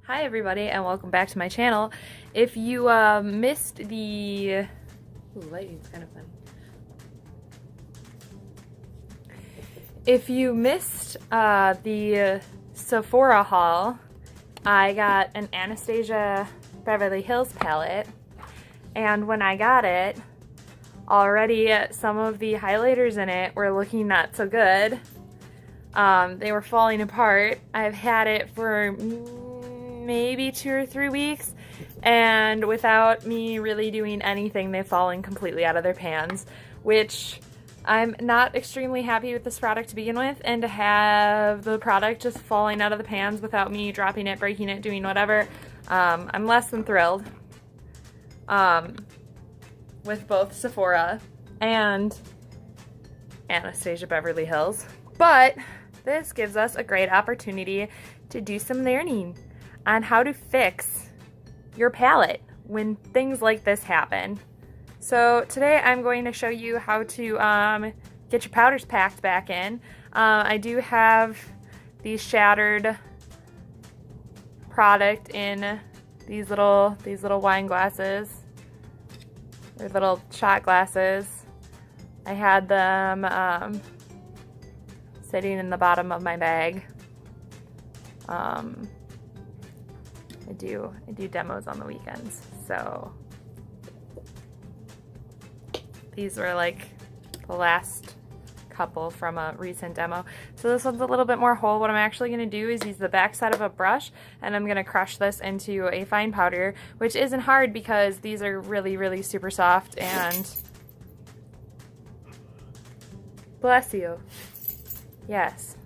Hi everybody and welcome back to my channel. If you missed the... Ooh, lighting's kind of funny. If you missed the Sephora haul, I got an Anastasia Beverly Hills palette, and when I got it, already some of the highlighters in it were looking not so good. They were falling apart. I've had it for maybe 2 or 3 weeks, and without me really doing anything, they've fallen completely out of their pans, which I'm not extremely happy with this product to begin with, and to have the product just falling out of the pans without me dropping it, breaking it, doing whatever, I'm less than thrilled with both Sephora and Anastasia Beverly Hills. But this gives us a great opportunity to do some learning on how to fix your palette when things like this happen. So today I'm going to show you how to get your powders packed back in. I do have these shattered product in these little wine glasses, or little shot glasses. I had them sitting in the bottom of my bag. I do demos on the weekends, so these were like the last couple from a recent demo. So this one's a little bit more whole. What I'm actually going to do is use the back side of a brush, and I'm going to crush this into a fine powder, which isn't hard because these are really super soft, and bless you. Yes.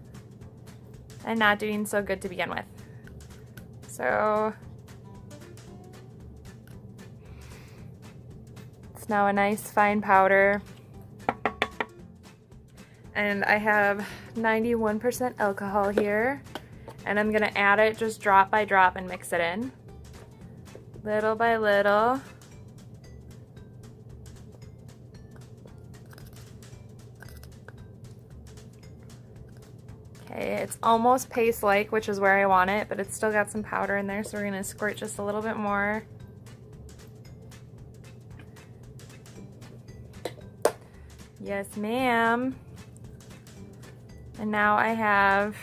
And not doing so good to begin with. So it's now a nice fine powder. And I have 91% alcohol here. And I'm gonna add it just drop by drop and mix it in. Little by little. Okay, it's almost paste-like, which is where I want it, but it's still got some powder in there, so we're gonna squirt just a little bit more. Yes, ma'am. And now I have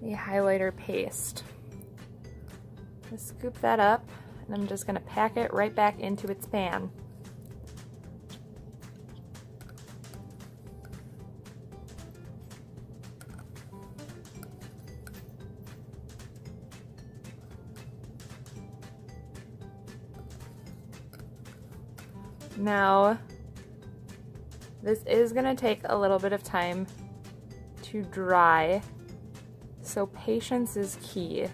the highlighter paste. Just scoop that up, and I'm just gonna pack it right back into its pan. Now, this is going to take a little bit of time to dry, so patience is key.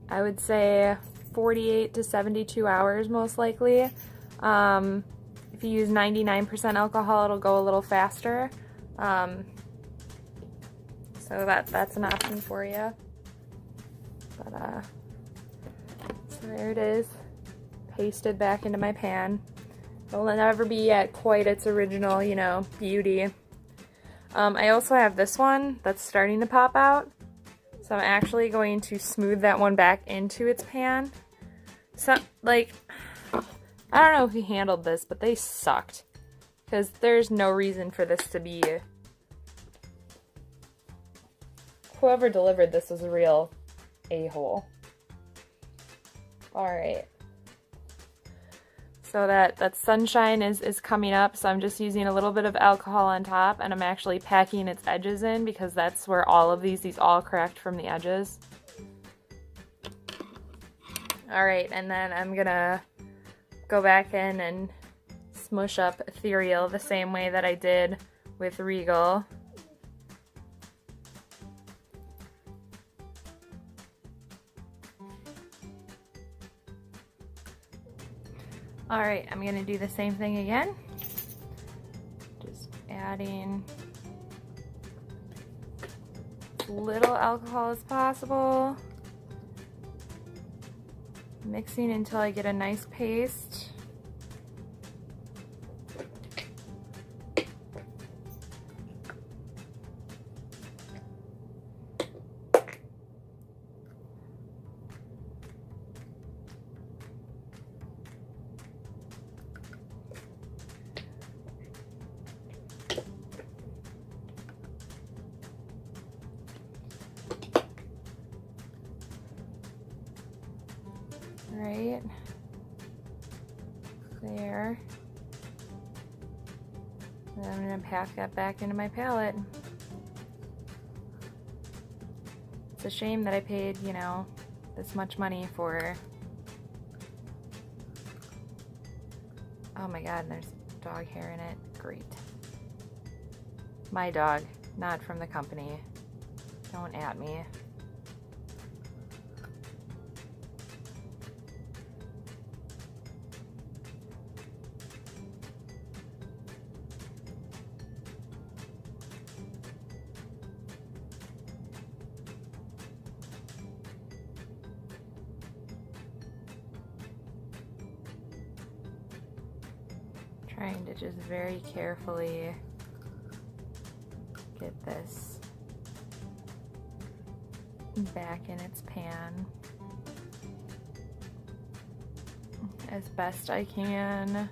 I would say 48 to 72 hours most likely. If you use 99% alcohol, it'll go a little faster. So that's an option for you. But so there it is, pasted back into my pan. It'll never be at quite its original, you know, beauty. I also have this one that's starting to pop out, so I'm actually going to smooth that one back into its pan. So, like, I don't know if he handled this, but they sucked, because there's no reason for this to be... Whoever delivered this was a real a-hole. Alright. So that sunshine is coming up, so I'm just using a little bit of alcohol on top, and I'm actually packing its edges in, because that's where all of these all cracked from the edges. Alright, and then I'm gonna go back in and smush up Ethereal the same way that I did with Regal. Alright, I'm going to do the same thing again. Just adding as little alcohol as possible. Mixing until I get a nice paste. Right there. And I'm going to pack that back into my palette. It's a shame that I paid, you know, this much money for... Oh my god, there's dog hair in it. Great. My dog, not from the company. Don't at me. Trying to just very carefully get this back in its pan as best I can.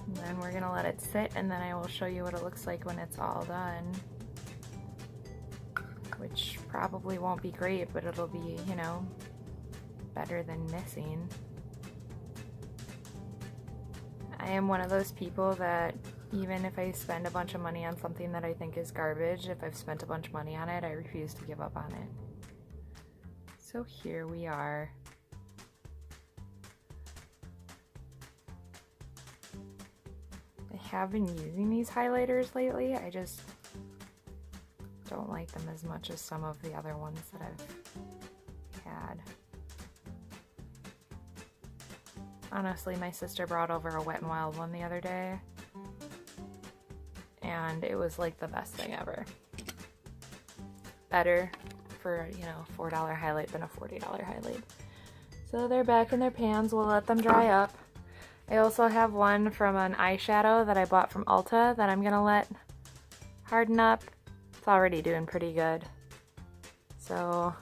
And then we're gonna let it sit, and then I will show you what it looks like when it's all done. Which probably won't be great, but it'll be, you know, better than missing. I am one of those people that even if I spend a bunch of money on something that I think is garbage, if I've spent a bunch of money on it, I refuse to give up on it. So here we are. I have been using these highlighters lately. I just don't like them as much as some of the other ones that I've had. Honestly, my sister brought over a Wet n Wild one the other day, and it was like the best thing ever. Better for, you know, $4 highlight than a $40 highlight. So they're back in their pans. We'll let them dry up. I also have one from an eyeshadow that I bought from Ulta that I'm gonna let harden up. It's already doing pretty good. So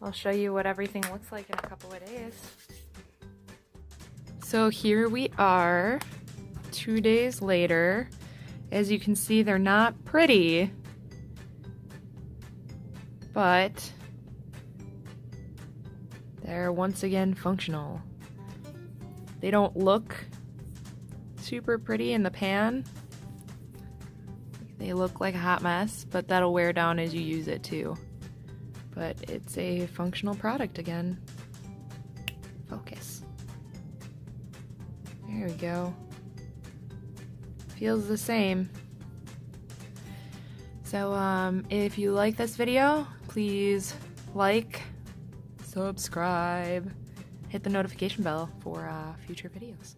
I'll show you what everything looks like in a couple of days. So here we are, 2 days later. As you can see, they're not pretty, but they're once again functional. They don't look super pretty in the pan. They look like a hot mess, but that'll wear down as you use it too. But it's a functional product again. Focus. There we go. Feels the same. So if you like this video, please like, subscribe, hit the notification bell for future videos.